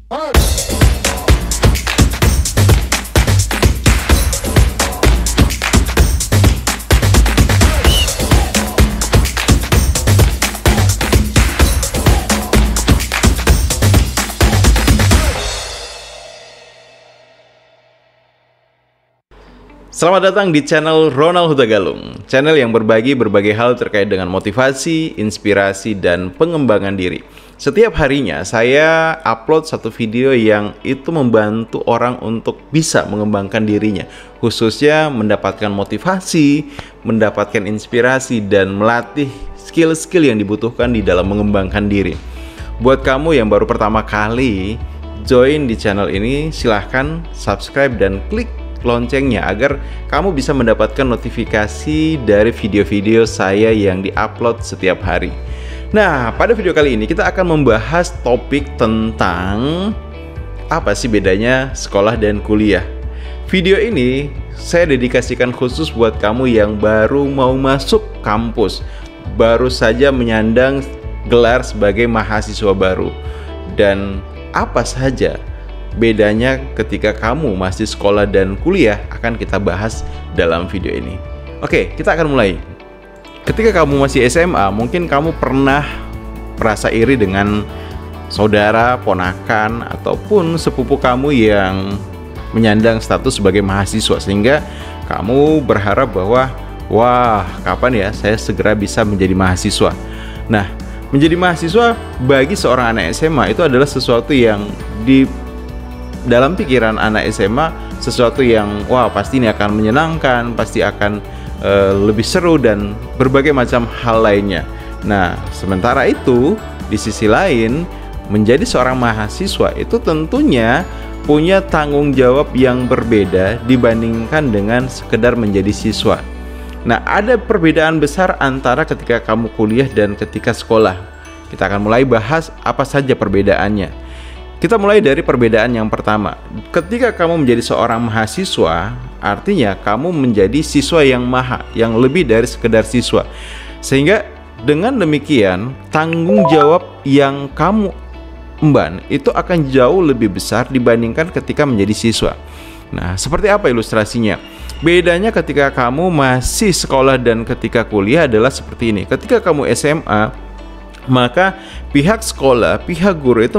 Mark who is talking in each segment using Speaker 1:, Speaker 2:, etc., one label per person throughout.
Speaker 1: Selamat datang di channel Ronald Hutagalung, channel yang berbagi berbagai hal terkait dengan motivasi, inspirasi, dan pengembangan diri. Setiap harinya saya upload satu video yang itu membantu orang untuk bisa mengembangkan dirinya, khususnya mendapatkan motivasi, mendapatkan inspirasi, dan melatih skill-skill yang dibutuhkan di dalam mengembangkan diri. Buat kamu yang baru pertama kali join di channel ini, silahkan subscribe dan klik loncengnya agar kamu bisa mendapatkan notifikasi dari video-video saya yang diupload setiap hari. Nah, pada video kali ini kita akan membahas topik tentang apa sih bedanya sekolah dan kuliah. Video ini saya dedikasikan khusus buat kamu yang baru mau masuk kampus, baru saja menyandang gelar sebagai mahasiswa baru. Dan apa saja bedanya ketika kamu masih sekolah dan kuliah akan kita bahas dalam video ini. Oke, kita akan mulai. Ketika kamu masih SMA, mungkin kamu pernah merasa iri dengan saudara, ponakan, ataupun sepupu kamu yang menyandang status sebagai mahasiswa, sehingga kamu berharap bahwa, wah, kapan ya saya segera bisa menjadi mahasiswa. Nah, menjadi mahasiswa bagi seorang anak SMA itu adalah sesuatu yang dalam pikiran anak SMA, sesuatu yang wah pasti ini akan menyenangkan, pasti akan lebih seru dan berbagai macam hal lainnya. Nah, sementara itu di sisi lain menjadi seorang mahasiswa itu tentunya punya tanggung jawab yang berbeda dibandingkan dengan sekedar menjadi siswa. Nah, ada perbedaan besar antara ketika kamu kuliah dan ketika sekolah. Kita akan mulai bahas apa saja perbedaannya. Kita mulai dari perbedaan yang pertama. Ketika kamu menjadi seorang mahasiswa, artinya kamu menjadi siswa yang maha, yang lebih dari sekedar siswa. Sehingga dengan demikian, tanggung jawab yang kamu emban itu akan jauh lebih besar dibandingkan ketika menjadi siswa. Nah, seperti apa ilustrasinya? Bedanya ketika kamu masih sekolah dan ketika kuliah adalah seperti ini. Ketika kamu SMA, maka pihak sekolah, pihak guru itu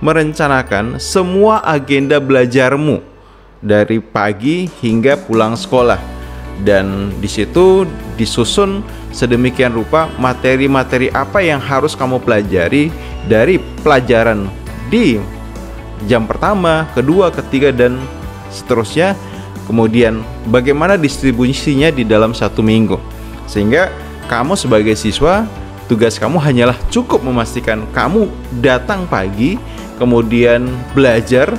Speaker 1: merencanakan semua agenda belajarmu dari pagi hingga pulang sekolah, dan di situ disusun sedemikian rupa materi-materi apa yang harus kamu pelajari dari pelajaran di jam pertama, kedua, ketiga, dan seterusnya. Kemudian bagaimana distribusinya di dalam satu minggu, sehingga kamu sebagai siswa, tugas kamu hanyalah cukup memastikan kamu datang pagi, kemudian belajar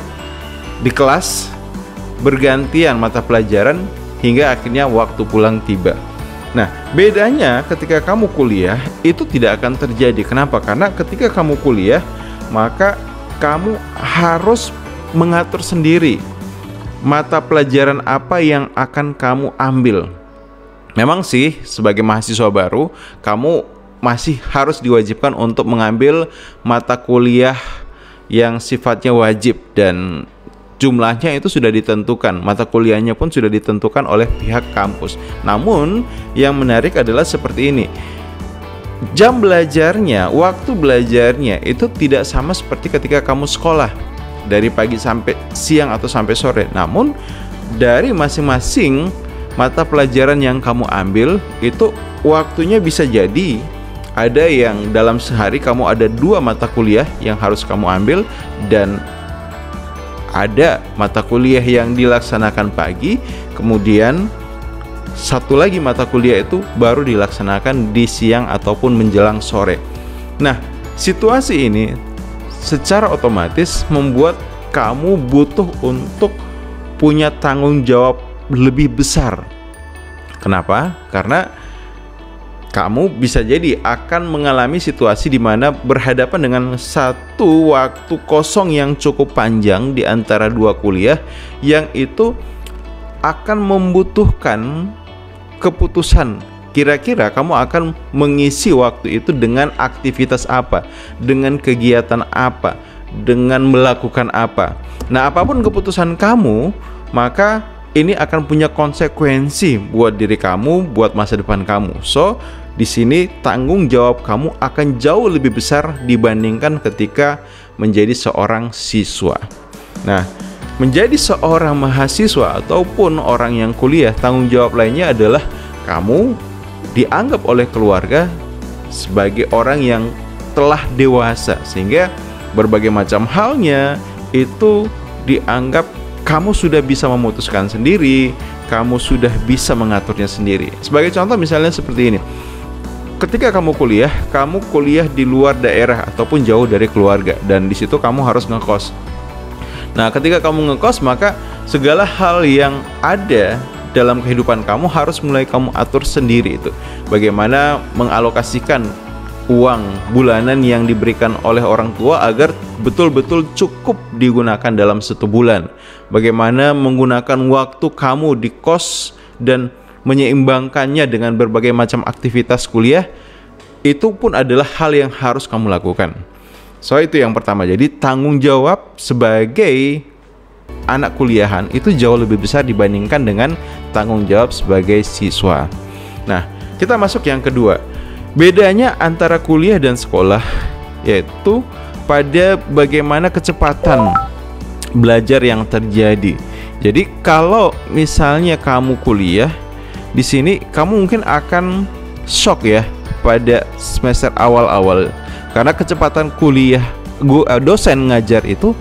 Speaker 1: di kelas, bergantian mata pelajaran, hingga akhirnya waktu pulang tiba. Nah, bedanya ketika kamu kuliah itu tidak akan terjadi. Kenapa? Karena ketika kamu kuliah, maka kamu harus mengatur sendiri mata pelajaran apa yang akan kamu ambil. Memang sih, sebagai mahasiswa baru, kamu masih harus diwajibkan untuk mengambil mata kuliah yang sifatnya wajib, dan jumlahnya itu sudah ditentukan, mata kuliahnya pun sudah ditentukan oleh pihak kampus. Namun yang menarik adalah seperti ini, jam belajarnya, waktu belajarnya itu tidak sama seperti ketika kamu sekolah dari pagi sampai siang atau sampai sore. Namun dari masing-masing mata pelajaran yang kamu ambil itu waktunya bisa jadi ada yang dalam sehari kamu ada 2 mata kuliah yang harus kamu ambil, dan ada mata kuliah yang dilaksanakan pagi, kemudian satu lagi mata kuliah itu baru dilaksanakan di siang ataupun menjelang sore. Nah, situasi ini secara otomatis membuat kamu butuh untuk punya tanggung jawab lebih besar. Kenapa? Karena kamu bisa jadi akan mengalami situasi di mana berhadapan dengan satu waktu kosong yang cukup panjang di antara 2 kuliah, yang itu akan membutuhkan keputusan. Kira-kira kamu akan mengisi waktu itu dengan aktivitas apa, dengan kegiatan apa, dengan melakukan apa. Nah, apapun keputusan kamu, maka ini akan punya konsekuensi buat diri kamu, buat masa depan kamu. So, di sini tanggung jawab kamu akan jauh lebih besar dibandingkan ketika menjadi seorang siswa. Nah, menjadi seorang mahasiswa ataupun orang yang kuliah, tanggung jawab lainnya adalah kamu dianggap oleh keluarga sebagai orang yang telah dewasa, sehingga berbagai macam halnya itu dianggap kamu sudah bisa memutuskan sendiri, kamu sudah bisa mengaturnya sendiri. Sebagai contoh misalnya seperti ini. Ketika kamu kuliah di luar daerah ataupun jauh dari keluarga, dan di situ kamu harus ngekos. Nah, ketika kamu ngekos, maka segala hal yang ada dalam kehidupan kamu harus mulai kamu atur sendiri itu. Bagaimana mengalokasikan uang bulanan yang diberikan oleh orang tua agar betul-betul cukup digunakan dalam satu bulan. Bagaimana menggunakan waktu kamu di kos dan menyeimbangkannya dengan berbagai macam aktivitas kuliah, itu pun adalah hal yang harus kamu lakukan. So, itu yang pertama. Jadi tanggung jawab sebagai anak kuliahan itu jauh lebih besar dibandingkan dengan tanggung jawab sebagai siswa. Nah, kita masuk yang kedua. Bedanya antara kuliah dan sekolah yaitu pada bagaimana kecepatan belajar yang terjadi. Jadi kalau misalnya kamu kuliah, di sini kamu mungkin akan shock ya pada semester awal-awal, karena kecepatan kuliah dosen ngajar itu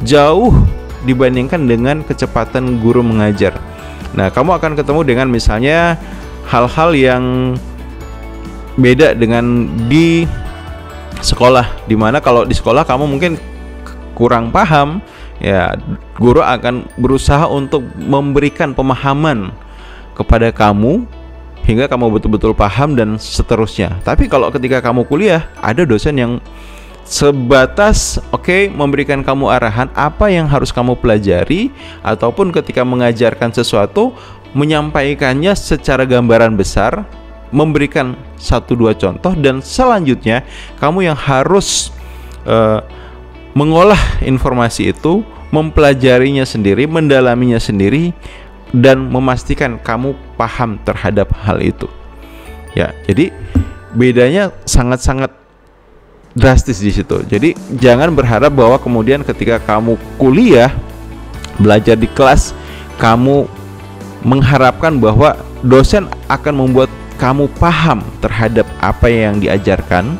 Speaker 1: jauh dibandingkan dengan kecepatan guru mengajar. Nah, kamu akan ketemu dengan misalnya hal-hal yang beda dengan di sekolah, dimana kalau di sekolah kamu mungkin kurang paham, ya guru akan berusaha untuk memberikan pemahaman kepada kamu hingga kamu betul-betul paham dan seterusnya. Tapi kalau ketika kamu kuliah, ada dosen yang sebatas memberikan kamu arahan apa yang harus kamu pelajari, ataupun ketika mengajarkan sesuatu menyampaikannya secara gambaran besar, memberikan 1-2 contoh, dan selanjutnya kamu yang harus mengolah informasi itu, mempelajarinya sendiri, mendalaminya sendiri, dan memastikan kamu paham terhadap hal itu. Ya, jadi bedanya sangat-sangat drastis di situ. Jadi jangan berharap bahwa kemudian ketika kamu kuliah, belajar di kelas, kamu mengharapkan bahwa dosen akan membuat kamu paham terhadap apa yang diajarkan.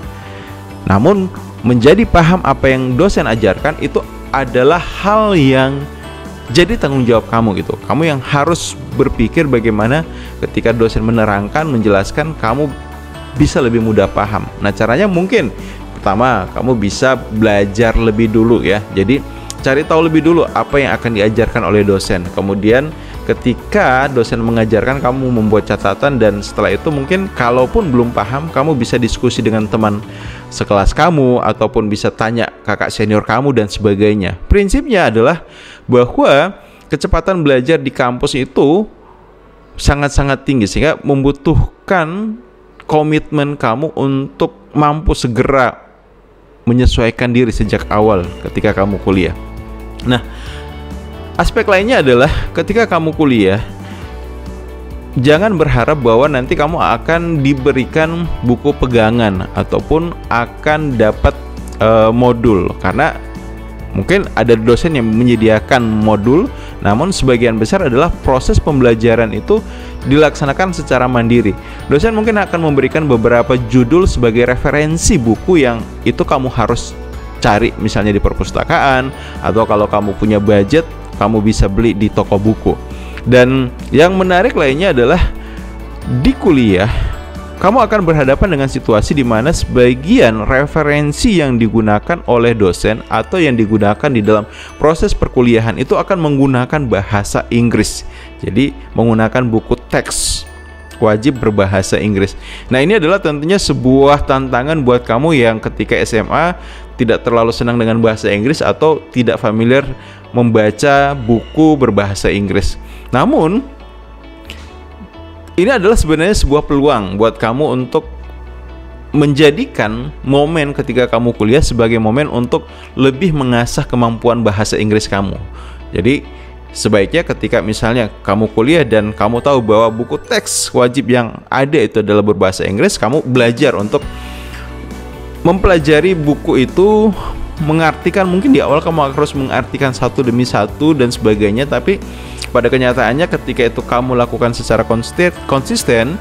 Speaker 1: Namun menjadi paham apa yang dosen ajarkan itu adalah hal yang jadi tanggung jawab kamu gitu. Kamu yang harus berpikir bagaimana ketika dosen menerangkan, menjelaskan, kamu bisa lebih mudah paham. Nah, caranya mungkin pertama, kamu bisa belajar lebih dulu ya. Jadi cari tahu lebih dulu apa yang akan diajarkan oleh dosen. Kemudian ketika dosen mengajarkan, kamu membuat catatan, dan setelah itu mungkin kalaupun belum paham, kamu bisa diskusi dengan teman sekelas kamu, ataupun bisa tanya kakak senior kamu dan sebagainya. Prinsipnya adalah bahwa kecepatan belajar di kampus itu sangat-sangat tinggi, sehingga membutuhkan komitmen kamu untuk mampu segera menyesuaikan diri sejak awal ketika kamu kuliah. Nah, aspek lainnya adalah ketika kamu kuliah, jangan berharap bahwa nanti kamu akan diberikan buku pegangan ataupun akan dapat modul, karena mungkin ada dosen yang menyediakan modul, namun sebagian besar adalah proses pembelajaran itu dilaksanakan secara mandiri. Dosen mungkin akan memberikan beberapa judul sebagai referensi buku yang itu kamu harus cari, misalnya di perpustakaan, atau kalau kamu punya budget, kamu bisa beli di toko buku. Dan yang menarik lainnya adalah di kuliah, kamu akan berhadapan dengan situasi di mana sebagian referensi yang digunakan oleh dosen atau yang digunakan di dalam proses perkuliahan itu akan menggunakan bahasa Inggris. Jadi menggunakan buku teks wajib berbahasa Inggris. Nah, ini adalah tentunya sebuah tantangan buat kamu yang ketika SMA tidak terlalu senang dengan bahasa Inggris atau tidak familiar membaca buku berbahasa Inggris. Namun ini adalah sebenarnya sebuah peluang buat kamu untuk menjadikan momen ketika kamu kuliah sebagai momen untuk lebih mengasah kemampuan bahasa Inggris kamu. Jadi sebaiknya ketika misalnya kamu kuliah dan kamu tahu bahwa buku teks wajib yang ada itu adalah berbahasa Inggris, kamu belajar untuk mempelajari buku itu, mengartikan. Mungkin di awal kamu harus mengartikan satu demi satu dan sebagainya, tapi pada kenyataannya ketika itu kamu lakukan secara konsisten,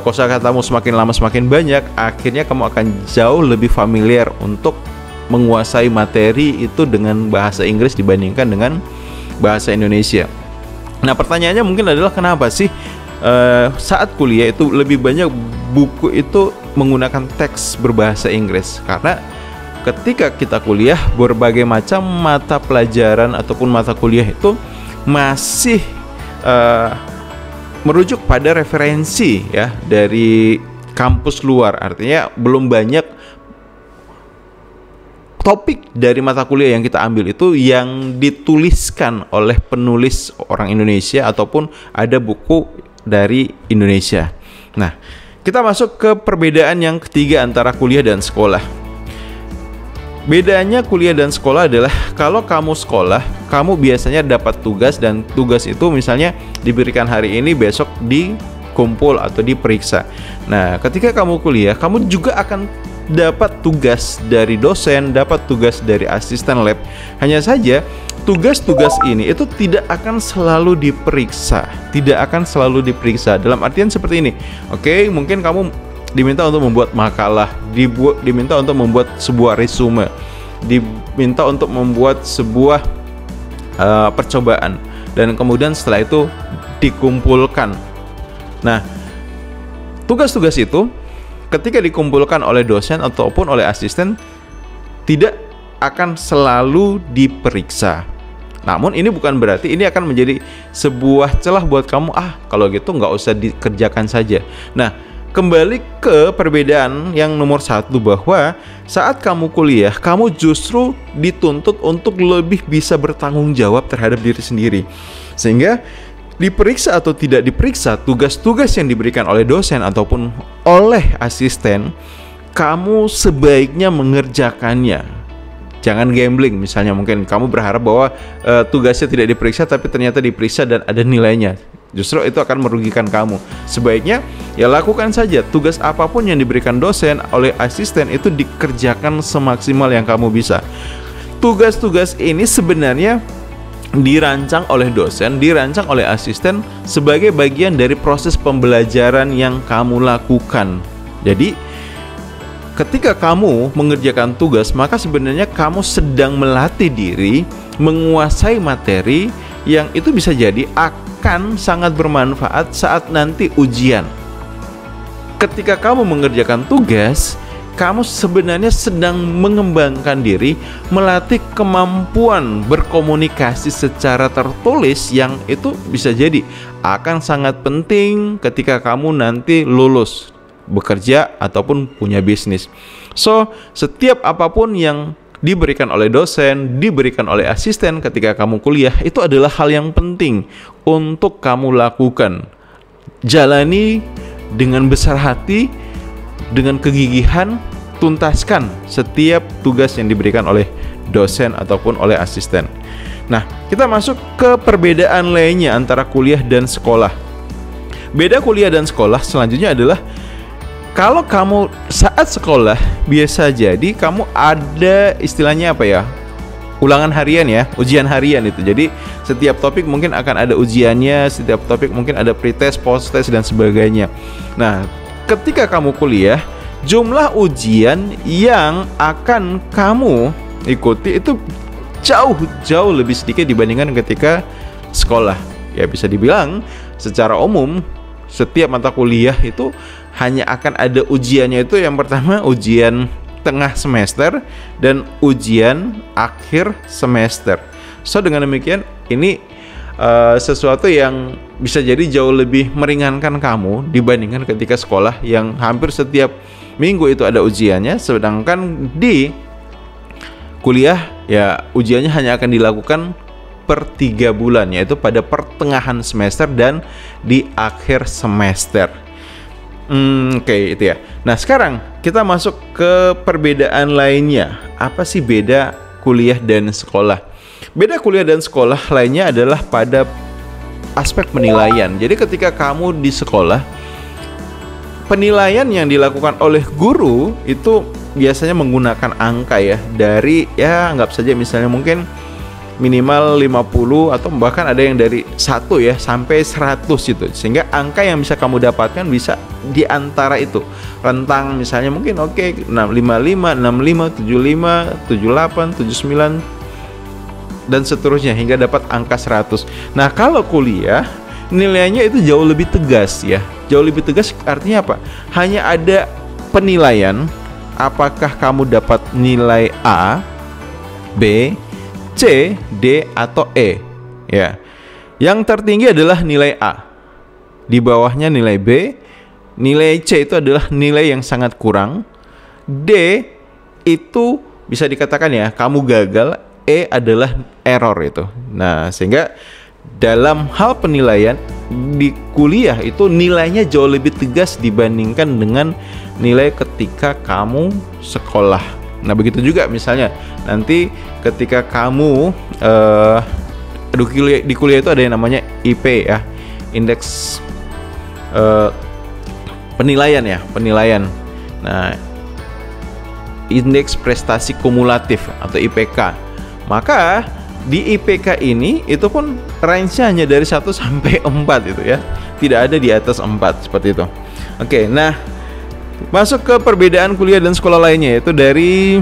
Speaker 1: kosakatamu semakin lama semakin banyak, akhirnya kamu akan jauh lebih familiar untuk menguasai materi itu dengan bahasa Inggris dibandingkan dengan bahasa Indonesia. Nah, pertanyaannya mungkin adalah kenapa sih saat kuliah itu lebih banyak buku itu menggunakan teks berbahasa Inggris? Karena ketika kita kuliah, berbagai macam mata pelajaran ataupun mata kuliah itu masih merujuk pada referensi ya dari kampus luar. Artinya belum banyak topik dari mata kuliah yang kita ambil itu yang dituliskan oleh penulis orang Indonesia ataupun ada buku dari Indonesia. Nah, kita masuk ke perbedaan yang ketiga antara kuliah dan sekolah. Bedanya kuliah dan sekolah adalah kalau kamu sekolah, kamu biasanya dapat tugas dan tugas itu misalnya diberikan hari ini, besok dikumpul atau diperiksa. Nah, ketika kamu kuliah, kamu juga akan dapat tugas dari dosen, dapat tugas dari asisten lab. Hanya saja tugas-tugas ini itu tidak akan selalu diperiksa, dalam artian seperti ini. Oke, mungkin kamu diminta untuk membuat makalah, diminta untuk membuat sebuah resume, diminta untuk membuat sebuah percobaan, dan kemudian setelah itu dikumpulkan. Nah, tugas-tugas itu ketika dikumpulkan oleh dosen ataupun oleh asisten tidak akan selalu diperiksa. Namun ini bukan berarti ini akan menjadi sebuah celah buat kamu, kalau gitu nggak usah dikerjakan saja. Nah, kembali ke perbedaan yang nomor satu, bahwa saat kamu kuliah, kamu justru dituntut untuk lebih bisa bertanggung jawab terhadap diri sendiri. Sehingga diperiksa atau tidak diperiksa, tugas-tugas yang diberikan oleh dosen ataupun oleh asisten, kamu sebaiknya mengerjakannya. Jangan gambling, misalnya mungkin kamu berharap bahwa tugasnya tidak diperiksa tapi ternyata diperiksa dan ada nilainya. Justru itu akan merugikan kamu. Sebaiknya ya lakukan saja tugas apapun yang diberikan dosen oleh asisten itu dikerjakan semaksimal yang kamu bisa. Tugas-tugas ini sebenarnya dirancang oleh dosen, dirancang oleh asisten sebagai bagian dari proses pembelajaran yang kamu lakukan. Jadi ketika kamu mengerjakan tugas, maka sebenarnya kamu sedang melatih diri menguasai materi yang itu bisa jadi akan sangat bermanfaat saat nanti ujian. Ketika kamu mengerjakan tugas, kamu sebenarnya sedang mengembangkan diri, melatih kemampuan berkomunikasi secara tertulis yang itu bisa jadi akan sangat penting ketika kamu nanti lulus bekerja ataupun punya bisnis. So, setiap apapun yang diberikan oleh dosen, diberikan oleh asisten ketika kamu kuliah, itu adalah hal yang penting untuk kamu lakukan. Jalani dengan besar hati, dengan kegigihan, tuntaskan setiap tugas yang diberikan oleh dosen ataupun oleh asisten. Nah, kita masuk ke perbedaan lainnya antara kuliah dan sekolah. Beda kuliah dan sekolah selanjutnya adalah kalau kamu saat sekolah biasa jadi kamu ada istilahnya apa ya? Ulangan harian ya, ujian harian itu. Jadi setiap topik mungkin akan ada ujiannya, setiap topik mungkin ada pretest, post-test dan sebagainya. Nah, ketika kamu kuliah, jumlah ujian yang akan kamu ikuti itu jauh lebih sedikit dibandingkan ketika sekolah. Ya bisa dibilang secara umum setiap mata kuliah itu hanya akan ada ujiannya itu yang pertama ujian tengah semester dan ujian akhir semester. So dengan demikian ini sesuatu yang bisa jadi jauh lebih meringankan kamu dibandingkan ketika sekolah yang hampir setiap minggu itu ada ujiannya, sedangkan di kuliah ya ujiannya hanya akan dilakukan per 3 bulan, yaitu pada pertengahan semester dan di akhir semester. Oke, itu ya. Nah, sekarang kita masuk ke perbedaan lainnya. Apa sih beda kuliah dan sekolah? Beda kuliah dan sekolah lainnya adalah pada aspek penilaian. Jadi ketika kamu di sekolah, penilaian yang dilakukan oleh guru itu biasanya menggunakan angka ya. Dari ya anggap saja misalnya mungkin minimal 50 atau bahkan ada yang dari 1 ya sampai 100 gitu. Sehingga angka yang bisa kamu dapatkan bisa di antara itu. Rentang misalnya mungkin 655, 65, 75, 78, 79 dan seterusnya hingga dapat angka 100. Nah, kalau kuliah nilainya itu jauh lebih tegas ya. Jauh lebih tegas artinya apa? Hanya ada penilaian apakah kamu dapat nilai A, B, C, D, atau E ya. Yang tertinggi adalah nilai A. Di bawahnya nilai B. Nilai C itu adalah nilai yang sangat kurang. D itu bisa dikatakan ya kamu gagal. E adalah error itu. Nah, sehingga dalam hal penilaian di kuliah itu nilainya jauh lebih tegas dibandingkan dengan nilai ketika kamu sekolah. Nah, begitu juga misalnya nanti ketika kamu di kuliah itu ada yang namanya IP ya, indeks penilaian ya, penilaian. Nah, indeks prestasi kumulatif atau IPK. Maka di IPK ini itu pun range-nya hanya dari 1 sampai 4 itu ya. Tidak ada di atas 4 seperti itu. Oke, nah masuk ke perbedaan kuliah dan sekolah lainnya, yaitu dari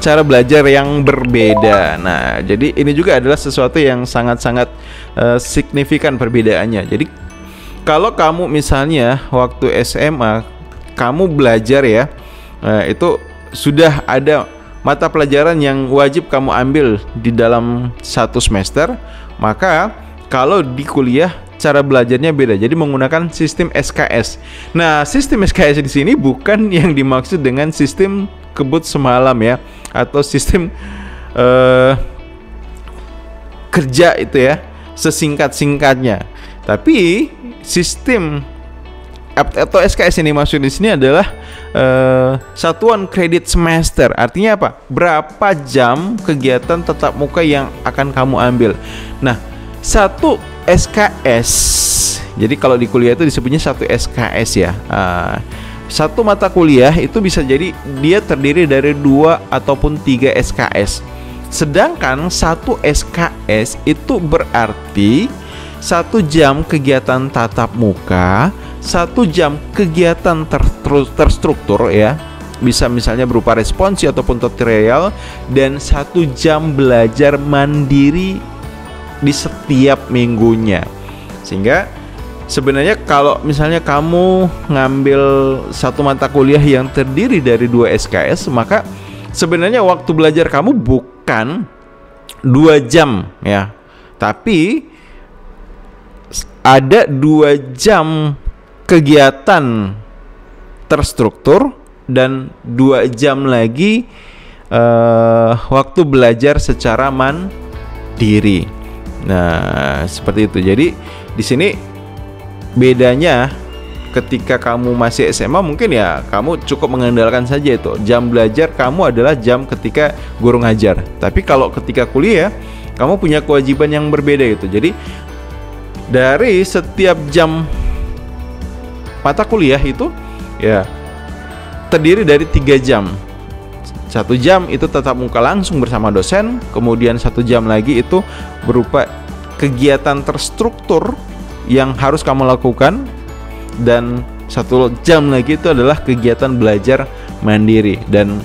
Speaker 1: cara belajar yang berbeda. Nah, jadi ini juga adalah sesuatu yang sangat-sangat signifikan perbedaannya. Jadi kalau kamu misalnya waktu SMA kamu belajar ya, itu sudah ada mata pelajaran yang wajib kamu ambil di dalam satu semester, maka kalau di kuliah cara belajarnya beda. Jadi menggunakan sistem SKS. Nah, sistem SKS di sini bukan yang dimaksud dengan sistem kebut semalam ya, atau sistem kerja itu ya, sesingkat-singkatnya. Tapi sistem atau SKS ini maksud di sini adalah satuan kredit semester. Artinya apa? Berapa jam kegiatan tatap muka yang akan kamu ambil. Nah, satu SKS. Jadi kalau di kuliah itu disebutnya satu SKS ya. Satu mata kuliah itu bisa jadi dia terdiri dari 2 ataupun 3 SKS. Sedangkan satu SKS itu berarti 1 jam kegiatan tatap muka, 1 jam kegiatan terstruktur ya, bisa misalnya berupa responsi ataupun tutorial, dan 1 jam belajar mandiri di setiap minggunya. Sehingga sebenarnya kalau misalnya kamu ngambil satu mata kuliah yang terdiri dari 2 SKS, maka sebenarnya waktu belajar kamu bukan 2 jam ya, tapi ada 2 jam kegiatan terstruktur dan 2 jam lagi waktu belajar secara mandiri. Nah, seperti itu. Jadi di sini bedanya ketika kamu masih SMA mungkin ya kamu cukup mengandalkan saja itu jam belajar kamu adalah jam ketika guru ngajar. Tapi kalau ketika kuliah kamu punya kewajiban yang berbeda itu. Jadi dari setiap jam mata kuliah itu ya terdiri dari 3 jam. 1 jam itu tatap muka langsung bersama dosen, kemudian 1 jam lagi itu berupa kegiatan terstruktur yang harus kamu lakukan, dan 1 jam lagi itu adalah kegiatan belajar mandiri. Dan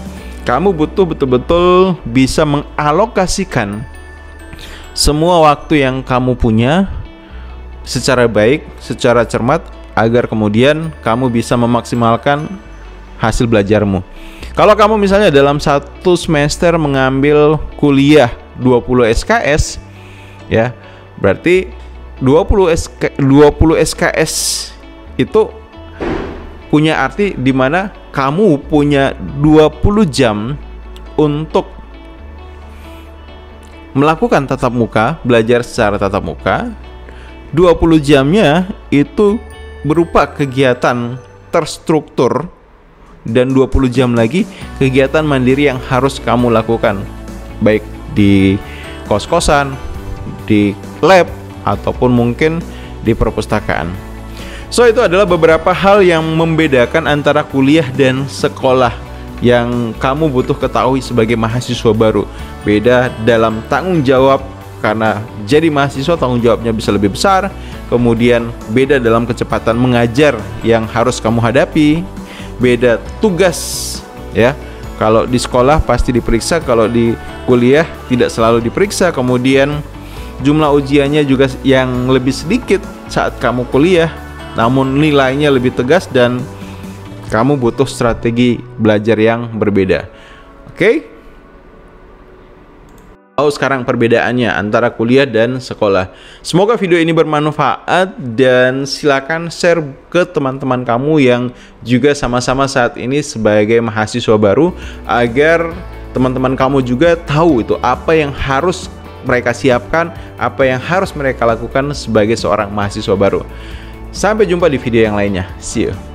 Speaker 1: kamu butuh betul-betul bisa mengalokasikan semua waktu yang kamu punya secara baik, secara cermat, agar kemudian kamu bisa memaksimalkan hasil belajarmu. Kalau kamu misalnya dalam 1 semester mengambil kuliah 20 SKS ya, berarti 20 SKS itu punya arti di mana kamu punya 20 jam untuk melakukan tatap muka, belajar secara tatap muka. 20 jamnya itu berupa kegiatan terstruktur, dan 20 jam lagi kegiatan mandiri yang harus kamu lakukan, baik di kos-kosan, di lab, ataupun mungkin di perpustakaan. So, itu adalah beberapa hal yang membedakan antara kuliah dan sekolah yang kamu butuh ketahui sebagai mahasiswa baru. Beda dalam tanggung jawab, karena jadi mahasiswa tanggung jawabnya bisa lebih besar. Kemudian beda dalam kecepatan mengajar yang harus kamu hadapi. Beda tugas, ya. Kalau di sekolah pasti diperiksa, kalau di kuliah tidak selalu diperiksa. Kemudian jumlah ujiannya juga yang lebih sedikit saat kamu kuliah, namun nilainya lebih tegas dan kamu butuh strategi belajar yang berbeda. Oke? Tahu sekarang perbedaannya antara kuliah dan sekolah. Semoga video ini bermanfaat dan silakan share ke teman-teman kamu yang juga sama-sama saat ini sebagai mahasiswa baru, agar teman-teman kamu juga tahu itu apa yang harus mereka siapkan, apa yang harus mereka lakukan sebagai seorang mahasiswa baru. Sampai jumpa di video yang lainnya. See you.